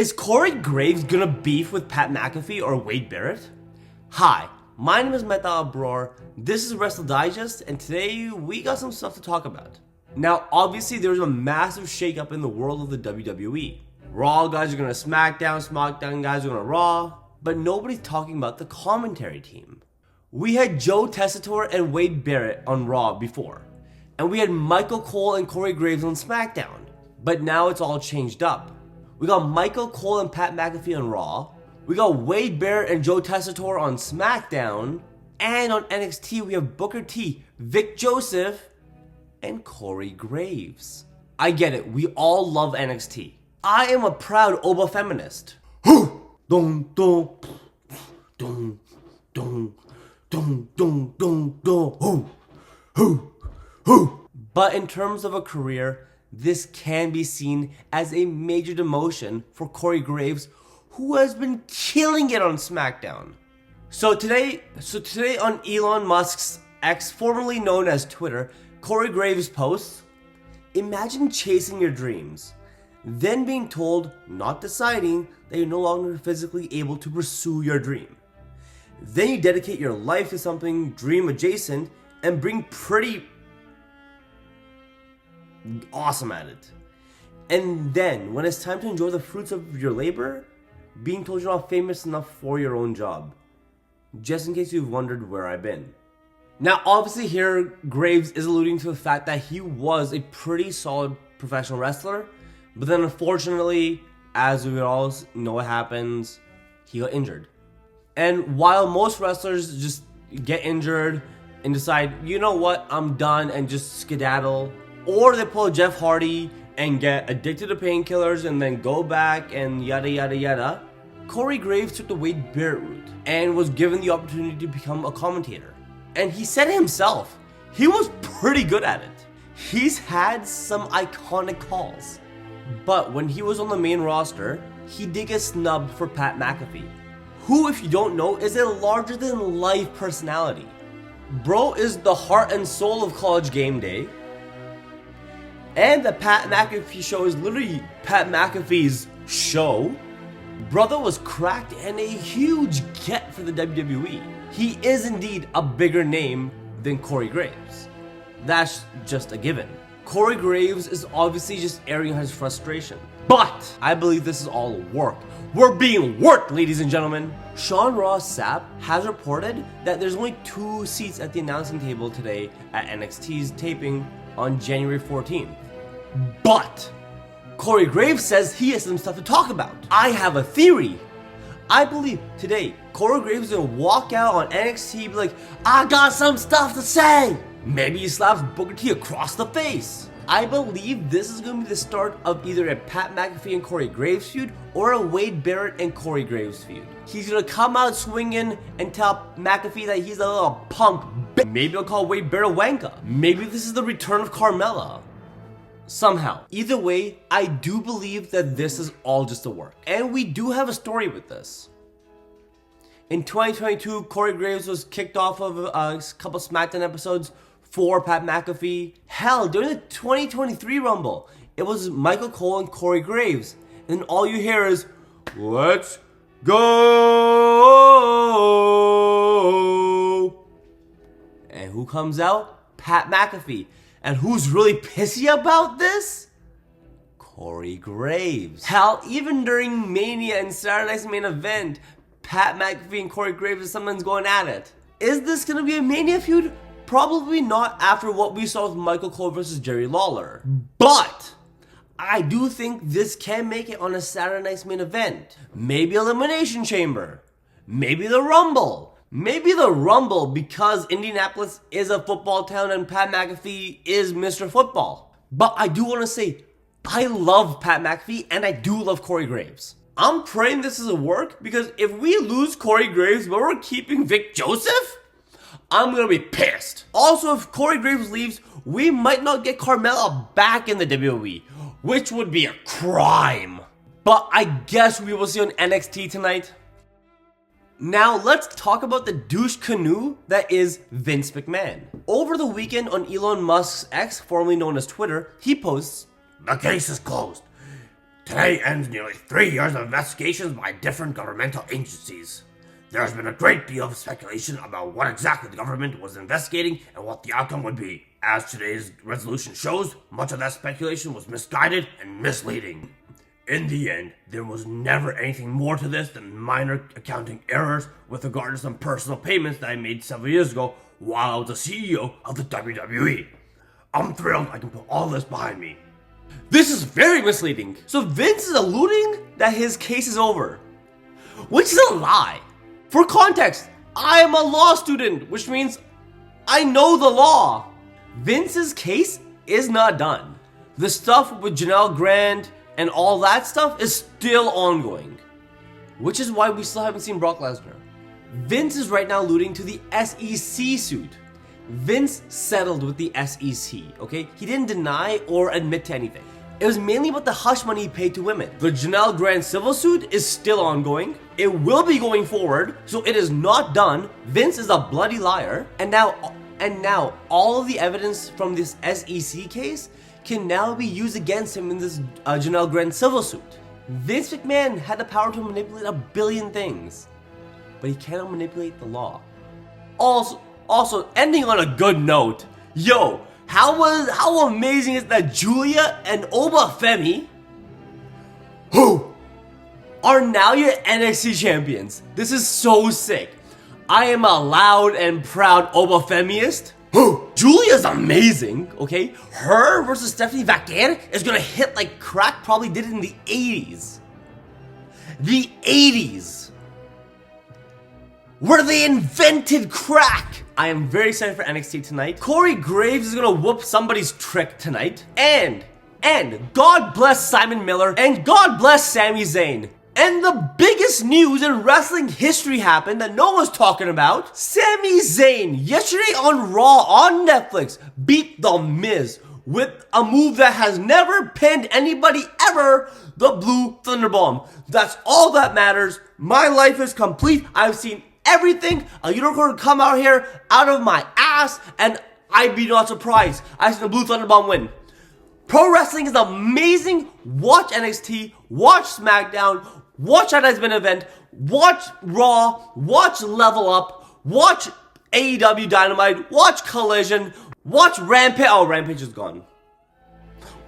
Is Corey Graves gonna beef with Pat McAfee or Wade Barrett? Hi, my name is Mehtab Brar, this is Wrestle Digest, and today we got some stuff to talk about. Now, obviously there's a massive shakeup in the world of the WWE. Raw guys are gonna SmackDown, SmackDown guys are gonna Raw, but nobody's talking about the commentary team. We had Joe Tessitore and Wade Barrett on Raw before, and we had Michael Cole and Corey Graves on SmackDown, but now it's all changed up. We got Michael Cole and Pat McAfee on Raw, we got Wade Barrett and Joe Tessitore on SmackDown, and on NXT we have Booker T, Vic Joseph, and Corey Graves. I get it, we all love NXT. I am a proud OBA feminist. But in terms of a career, this can be seen as a major demotion for Corey Graves, who has been killing it on SmackDown. So today on Elon Musk's X, formerly known as Twitter, Corey Graves posts, "Imagine chasing your dreams, then being told, not deciding, that you're no longer physically able to pursue your dream. Then you dedicate your life to something dream adjacent and bring pretty awesome at it. And then, when it's time to enjoy the fruits of your labor, being told you're not famous enough for your own job. Just in case you've wondered where I've been." Now, obviously here, Graves is alluding to the fact that he was a pretty solid professional wrestler, but then unfortunately, as we all know what happens, he got injured. And while most wrestlers just get injured and decide, you know what, I'm done, and just skedaddle, or they pull a Jeff Hardy and get addicted to painkillers and then go back and yada yada yada, Corey Graves took the Wade Barrett route and was given the opportunity to become a commentator. And he said it himself, he was pretty good at it. He's had some iconic calls. But when he was on the main roster, he did get snubbed for Pat McAfee, who, if you don't know, is a larger than life personality. Bro is the heart and soul of College Game Day. And the Pat McAfee show is literally Pat McAfee's show. Brother was cracked and a huge get for the WWE. He is indeed a bigger name than Corey Graves. That's just a given. Corey Graves is obviously just airing his frustration. But I believe this is all work. We're being worked, ladies and gentlemen. Sean Ross Sapp has reported that there's only 2 seats at the announcing table today at NXT's taping on January 14th. But Corey Graves says he has some stuff to talk about. I have a theory. I believe today Corey Graves is gonna walk out on NXT and be like, "I got some stuff to say." Maybe he slaps Booker T across the face. I believe this is going to be the start of either a Pat McAfee and Corey Graves feud or a Wade Barrett and Corey Graves feud. He's going to come out swinging and tell McAfee that he's a little punk. Maybe he'll call Wade Barrett wanka. Maybe this is the return of Carmelo. Somehow. Either way, I do believe that this is all just a work. And we do have a story with this. In 2022, Corey Graves was kicked off of a couple SmackDown episodes for Pat McAfee. Hell, during the 2023 Rumble, it was Michael Cole and Corey Graves. And all you hear is, "Let's go!" And who comes out? Pat McAfee. And who's really pissy about this? Corey Graves. Hell, even during Mania and Saturday Night's Main Event, Pat McAfee and Corey Graves is someone's going at it. Is this gonna be a Mania feud? Probably not after what we saw with Michael Cole versus Jerry Lawler. But I do think this can make it on a Saturday Night's Main Event. Maybe Elimination Chamber. Maybe the Rumble. Maybe the Rumble because Indianapolis is a football town and Pat McAfee is Mr. Football. But I do want to say, I love Pat McAfee and I do love Corey Graves. I'm praying this is a work because if we lose Corey Graves but we're keeping Vic Joseph, I'm gonna be pissed. Also, if Corey Graves leaves, we might not get Carmelo back in the WWE, which would be a crime. But I guess we will see on NXT tonight. Now let's talk about the douche canoe that is Vince McMahon. Over the weekend on Elon Musk's X, formerly known as Twitter, he posts, "The case is closed. Today ends nearly 3 years of investigations by different governmental agencies. There has been a great deal of speculation about what exactly the government was investigating and what the outcome would be. As today's resolution shows, much of that speculation was misguided and misleading. In the end, there was never anything more to this than minor accounting errors with regard to some personal payments that I made several years ago while I was the CEO of the WWE. I'm thrilled I can put all this behind me. This is very misleading. So Vince is alluding that his case is over, which is a lie. For context, I am a law student, which means I know the law. Vince's case is not done. The stuff with Janelle Grant and all that stuff is still ongoing, which is why we still haven't seen Brock Lesnar. Vince is right now alluding to the SEC suit. Vince settled with the SEC, okay? He didn't deny or admit to anything. It was mainly about the hush money he paid to women. The Janelle Grant civil suit is still ongoing. It will be going forward, so it is not done. Vince is a bloody liar. And now all of the evidence from this SEC case can now be used against him in this Janelle Grant civil suit. Vince McMahon had the power to manipulate a billion things, but he cannot manipulate the law. Also, ending on a good note, yo, how amazing is that Julia and OBA FEMI, who are now your NXT champions? This is so sick. I am a loud and proud OBA FEMiist. Julia's amazing, okay? Her versus Stephanie Vaquer is gonna hit like crack probably did in the 80s. The 80s. Where they invented crack. I am very excited for NXT tonight. Corey Graves is gonna whoop somebody's trick tonight. And God bless Simon Miller and God bless Sami Zayn. And the biggest news in wrestling history happened that no one's talking about. Sami Zayn, yesterday on Raw on Netflix, beat The Miz with a move that has never pinned anybody ever, the Blue Thunderbomb. That's all that matters. My life is complete. I've seen everything. A unicorn come out here, out of my ass, and I'd be not surprised. I see the Blue Thunderbomb win. Pro wrestling is amazing. Watch NXT, watch SmackDown, watch Night Smackdown event, watch Raw, watch Level Up, watch AEW Dynamite, watch Collision, watch Rampage. Oh, Rampage is gone.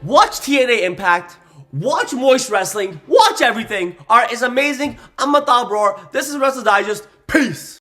Watch TNA Impact, watch Moist Wrestling, watch everything. Alright, it's amazing. I'm Mehtab Brar. This is Wrestle Digest. Peace.